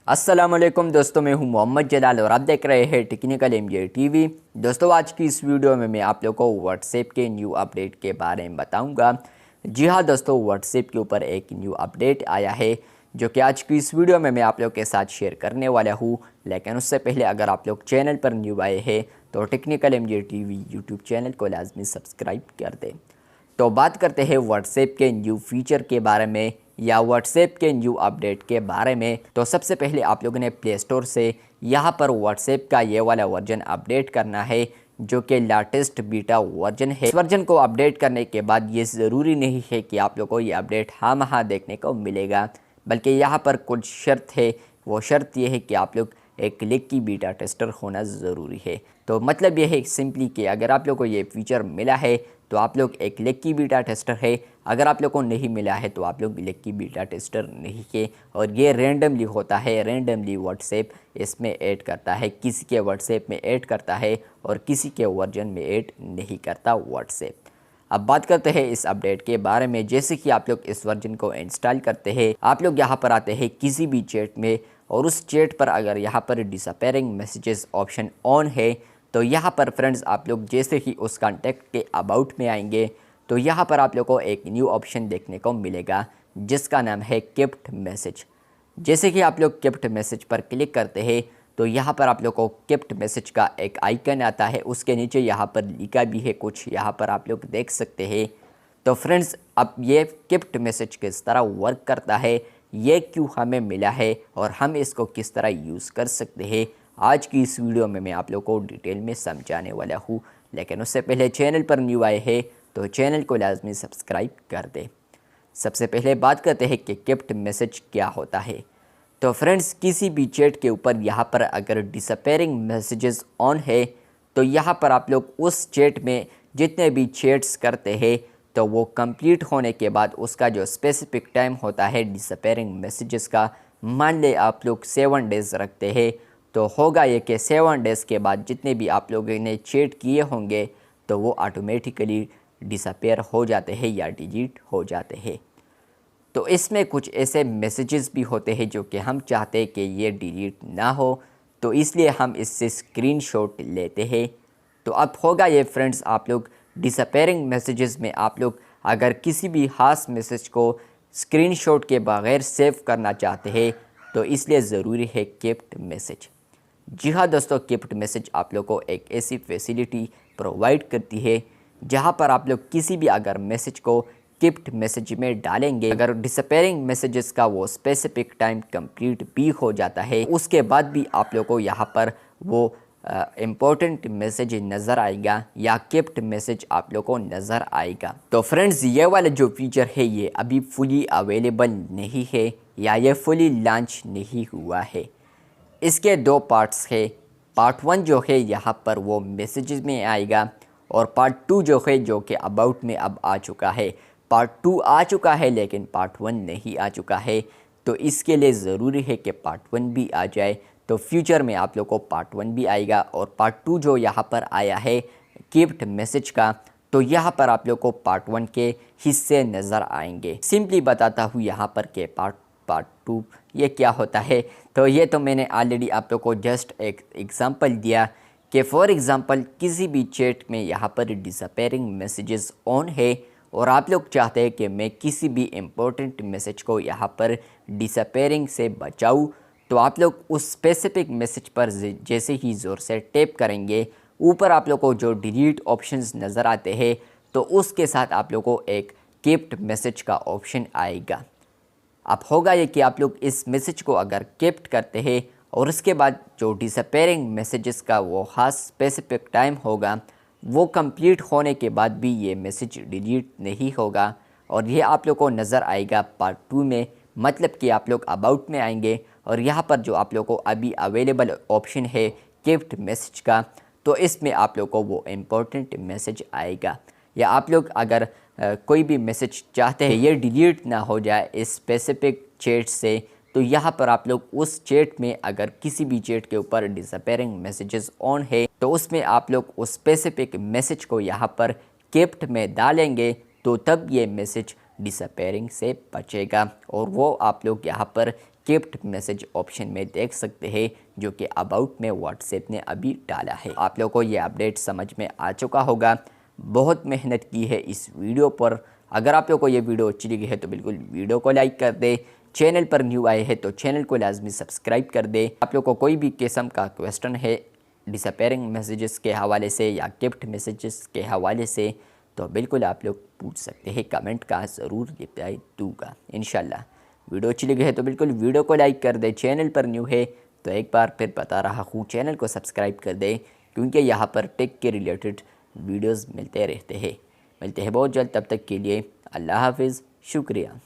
अस्सलामुअलैकुम दोस्तों, मैं हूं मोहम्मद जलाल और आप देख रहे हैं टेक्निकल एमजे टीवी। दोस्तों, आज की इस वीडियो में मैं आप लोगों को व्हाट्सएप के न्यू अपडेट के बारे में बताऊंगा। जी हां दोस्तों, व्हाट्सएप के ऊपर एक न्यू अपडेट आया है जो कि आज की इस वीडियो में मैं आप लोगों के साथ शेयर करने वाला हूं। लेकिन उससे पहले अगर आप लोग चैनल पर न्यू आए हैं तो technical MJ TV YouTube channel को लाजमी सब्सक्राइब कर दें। तो बात करते हैं व्हाट्सएप के न्यू फीचर के बारे में या व्हाट्सएप के न्यू अपडेट के बारे में। तो सबसे पहले आप लोगों ने प्ले स्टोर से यहाँ पर व्हाट्सएप का ये वाला वर्जन अपडेट करना है जो कि लेटेस्ट बीटा वर्जन है। इस वर्जन को अपडेट करने के बाद ये ज़रूरी नहीं है कि आप लोगों को ये अपडेट हाँ देखने को मिलेगा, बल्कि यहाँ पर कुछ शर्त है। वो शर्त ये है कि आप लोग एक क्लिक की बीटा टेस्टर होना ज़रूरी है। तो मतलब ये है सिंपली कि अगर आप लोग को ये फीचर मिला है तो आप लोग एक क्लिक की बीटा टेस्टर है, अगर आप लोग को नहीं मिला है तो आप लोग क्लिक की बीटा टेस्टर नहीं है। और ये रैंडमली होता है, रैंडमली व्हाट्सएप इसमें ऐड करता है, किसी के व्हाट्सएप में ऐड करता है और किसी के वर्जन में ऐड नहीं करता व्हाट्सएप। अब बात करते हैं इस अपडेट के बारे में। जैसे कि आप लोग इस वर्जन को इंस्टॉल करते हैं, आप लोग यहाँ पर आते हैं किसी भी चैट में और उस चैट पर अगर यहाँ पर डिसअपीयरिंग मैसेजेस ऑप्शन ऑन है तो यहाँ पर फ्रेंड्स आप लोग जैसे ही उस कॉन्टैक्ट के अबाउट में आएंगे तो यहाँ पर आप लोग को एक न्यू ऑप्शन देखने को मिलेगा जिसका नाम है कीप्ड मैसेज। जैसे कि आप लोग कीप्ड मैसेज पर क्लिक करते हैं तो यहाँ पर आप लोग को कीप्ड मैसेज का एक आइकन आता है, उसके नीचे यहाँ पर लिखा भी है कुछ, यहाँ पर आप लोग देख सकते हैं। तो फ्रेंड्स, अब ये कीप्ड मैसेज किस तरह वर्क करता है, ये क्यों हमें मिला है और हम इसको किस तरह यूज़ कर सकते हैं, आज की इस वीडियो में मैं आप लोग को डिटेल में समझाने वाला हूँ। लेकिन उससे पहले चैनल पर न्यू आए हैं तो चैनल को लाजमी सब्सक्राइब कर दें। सबसे पहले बात करते हैं कि कीप्ड मैसेज क्या होता है। तो फ्रेंड्स, किसी भी चैट के ऊपर यहाँ पर अगर डिसअपीयरिंग मैसेजेस ऑन है तो यहाँ पर आप लोग उस चैट में जितने भी चैट्स करते हैं तो वो कंप्लीट होने के बाद उसका जो स्पेसिफिक टाइम होता है डिसअपीयरिंग मैसेजेस का, मान ले आप लोग 7 डेज़ रखते हैं, तो होगा ये कि 7 डेज़ के बाद जितने भी आप लोगों ने चैट किए होंगे तो वो ऑटोमेटिकली डिसअपीयर हो जाते हैं या डिलीट हो जाते हैं। तो इसमें कुछ ऐसे मैसेजेस भी होते हैं जो कि हम चाहते हैं कि ये डिलीट ना हो, तो इसलिए हम इससे स्क्रीनशॉट लेते हैं। तो अब होगा ये फ्रेंड्स, आप लोग डिसअपीयरिंग मैसेजेस में आप लोग अगर किसी भी खास मैसेज को स्क्रीनशॉट के बगैर सेव करना चाहते हैं तो इसलिए ज़रूरी है कीप्ड मैसेज। जी हाँ दोस्तों, कीप्ड मैसेज आप लोग को एक ऐसी फैसिलिटी प्रोवाइड करती है जहाँ पर आप लोग किसी भी अगर मैसेज को कीप्ड मैसेज में डालेंगे, अगर डिसअपीयरिंग मैसेजेस का वो स्पेसिफिक टाइम कंप्लीट भी हो जाता है, उसके बाद भी आप लोग को यहाँ पर वो इम्पोर्टेंट मैसेज नज़र आएगा या कीप्ड मैसेज आप लोग को नज़र आएगा। तो फ्रेंड्स, ये वाला जो फीचर है ये अभी फुली अवेलेबल नहीं है या ये फुली लॉन्च नहीं हुआ है। इसके 2 पार्ट्स है। पार्ट 1 जो है यहाँ पर वो मैसेजेस में आएगा और पार्ट 2 जो है जो कि अबाउट में अब आ चुका है। पार्ट 2 आ चुका है लेकिन पार्ट 1 नहीं आ चुका है, तो इसके लिए ज़रूरी है कि पार्ट 1 भी आ जाए। तो फ्यूचर में आप लोग को पार्ट 1 भी आएगा और पार्ट 2 जो यहाँ पर आया है कीप्ड मैसेज का, तो यहाँ पर आप लोग को पार्ट 1 के हिस्से नज़र आएंगे। सिंपली बताता हूँ यहाँ पर के पार्ट 2 ये क्या होता है। तो ये तो मैंने ऑलरेडी आप लोग को जस्ट एक एग्ज़ाम्पल दिया कि फॉर एग्ज़ाम्पल किसी भी चैट में यहाँ पर डिसअपीयरिंग मैसेजेस ऑन है और आप लोग चाहते हैं कि मैं किसी भी इम्पोर्टेंट मैसेज को यहाँ पर डिसअपीयरिंग से बचाऊँ, तो आप लोग उस स्पेसिफिक मैसेज पर जैसे ही ज़ोर से टैप करेंगे, ऊपर आप लोग को जो डिलीट ऑप्शंस नज़र आते हैं तो उसके साथ आप लोग को एक कीप्ड मैसेज का ऑप्शन आएगा। अब होगा ये कि आप लोग इस मैसेज को अगर कीप्ड करते हैं और उसके बाद जो डिसअपीयरिंग मैसेजेस का वो ख़ास स्पेसिफिक टाइम होगा वो कंप्लीट होने के बाद भी ये मैसेज डिलीट नहीं होगा और ये आप लोग को नज़र आएगा पार्ट 2 में। मतलब कि आप लोग अबाउट में आएंगे और यहाँ पर जो आप लोग को अभी अवेलेबल ऑप्शन है कीप्ड मैसेज का, तो इसमें आप लोग को वो इम्पोर्टेंट मैसेज आएगा। या आप लोग अगर कोई भी मैसेज चाहते हैं ये डिलीट ना हो जाए इस स्पेसिफिक चैट से, तो यहाँ पर आप लोग उस चैट में अगर किसी भी चैट के ऊपर डिसअपीयरिंग मैसेजेस ऑन है तो उसमें आप लोग उस स्पेसिफिक मैसेज को यहाँ पर कीप्ड में डालेंगे, तो तब ये मैसेज डिसअपीयरिंग से बचेगा और वो आप लोग यहाँ पर गिफ्ट मैसेज ऑप्शन में देख सकते हैं, जो कि अबाउट में व्हाट्सएप ने अभी डाला है। आप लोगों को ये अपडेट समझ में आ चुका होगा। बहुत मेहनत की है इस वीडियो पर। अगर आप लोगों को ये वीडियो अच्छी लगी है तो बिल्कुल वीडियो को लाइक कर दे। चैनल पर न्यू आए हैं तो चैनल को लाजमी सब्सक्राइब कर दे। आप लोगों को कोई भी किस्म का क्वेश्चन है डिसअपेयरिंग मैसेजेस के हवाले से या गिफ्ट मैसेजेस के हवाले से, तो बिल्कुल आप लोग पूछ सकते हैं। कमेंट का ज़रूर रिप्लाई दूंगा इंशाल्लाह। वीडियो अच्छी लगी है तो बिल्कुल वीडियो को लाइक कर दे। चैनल पर न्यू है तो एक बार फिर बता रहा हूँ, चैनल को सब्सक्राइब कर दे, क्योंकि यहाँ पर टेक के रिलेटेड वीडियोस मिलते रहते हैं। मिलते हैं बहुत जल्द, तब तक के लिए अल्लाह हाफिज़, शुक्रिया।